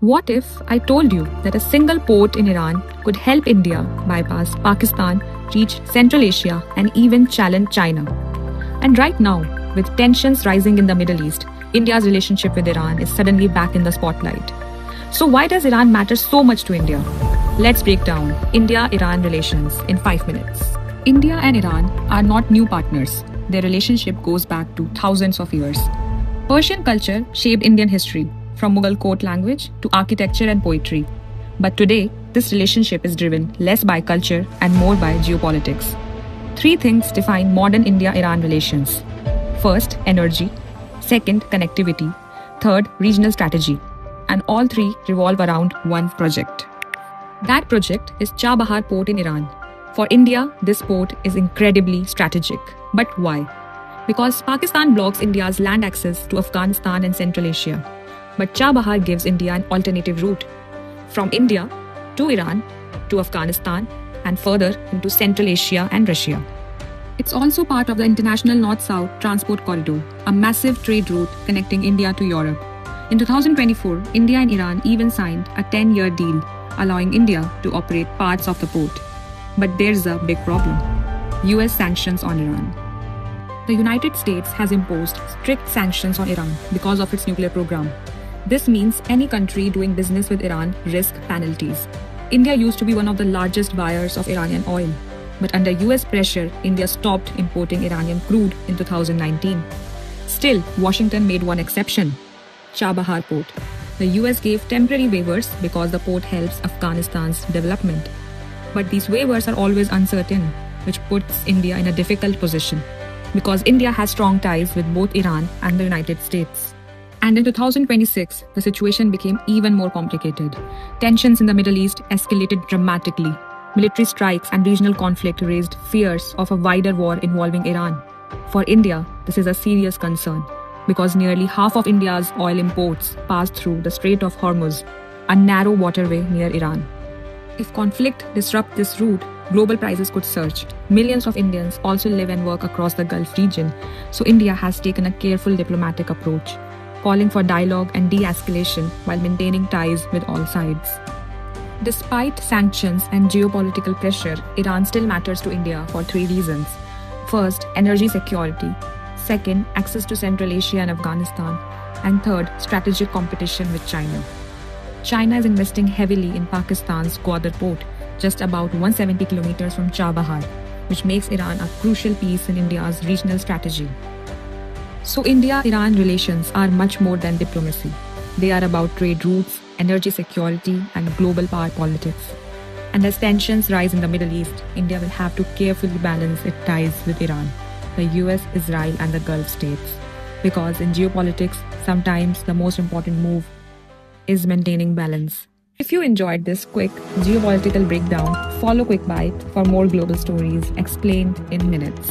What if I told you that a single port in Iran could help India bypass Pakistan, reach Central Asia, and even challenge China? And right now, with tensions rising in the Middle East, India's relationship with Iran is suddenly back in the spotlight. So, why does Iran matter so much to India? Let's break down India Iran relations in 5 minutes. India and Iran are not new partners. Their relationship goes back to thousands of years. Persian culture shaped Indian history, from Mughal court language to architecture and poetry. But today, this relationship is driven less by culture and more by geopolitics. Three things define modern India Iran relations: first, energy; second, connectivity; third, regional strategy. And all three revolve around one project. That project is Chabahar Port in Iran. For India, this port is incredibly strategic. But why? Because Pakistan blocks India's land access to Afghanistan and Central Asia. But Chabahar gives India an alternative route from India to Iran to Afghanistan and further into Central Asia and Russia. It's also part of the International North-South Transport Corridor, a massive trade route connecting India to Europe. In 2024, India and Iran even signed a 10-year deal, allowing India to operate parts of the port. But there's a big problem: US sanctions on Iran. The United States has imposed strict sanctions on Iran because of its nuclear program. This means any country doing business with Iran risks penalties. India used to be one of the largest buyers of Iranian oil, but under US pressure, India stopped importing Iranian crude in 2019. Still, Washington made one exception: Chabahar Port. The US gave temporary waivers because the port helps Afghanistan's development. But these waivers are always uncertain, which puts India in a difficult position, because India has strong ties with both Iran and the United States. And in 2026, the situation became even more complicated. Tensions in the Middle East escalated dramatically. Military strikes and regional conflict raised fears of a wider war involving Iran. For India, this is a serious concern, because nearly half of India's oil imports pass through the Strait of Hormuz, a narrow waterway near Iran. If conflict disrupts this route, global prices could surge. Millions of Indians also live and work across the Gulf region, so India has taken a careful diplomatic approach, calling for dialogue and de-escalation while maintaining ties with all sides. Despite sanctions and geopolitical pressure, Iran still matters to India for three reasons. First, energy security; second, access to Central Asia and Afghanistan; and third, strategic competition with China. China is investing heavily in Pakistan's Gwadar port, just about 170 kilometers from Chabahar, which makes Iran a crucial piece in India's regional strategy. So India-Iran relations are much more than diplomacy. They are about trade routes, energy security, and global power politics. And as tensions rise in the Middle East, India will have to carefully balance its ties with Iran, the US, Israel, and the Gulf states. Because in geopolitics, sometimes the most important move is maintaining balance. If you enjoyed this quick geopolitical breakdown, follow QuickBite for more global stories explained in minutes.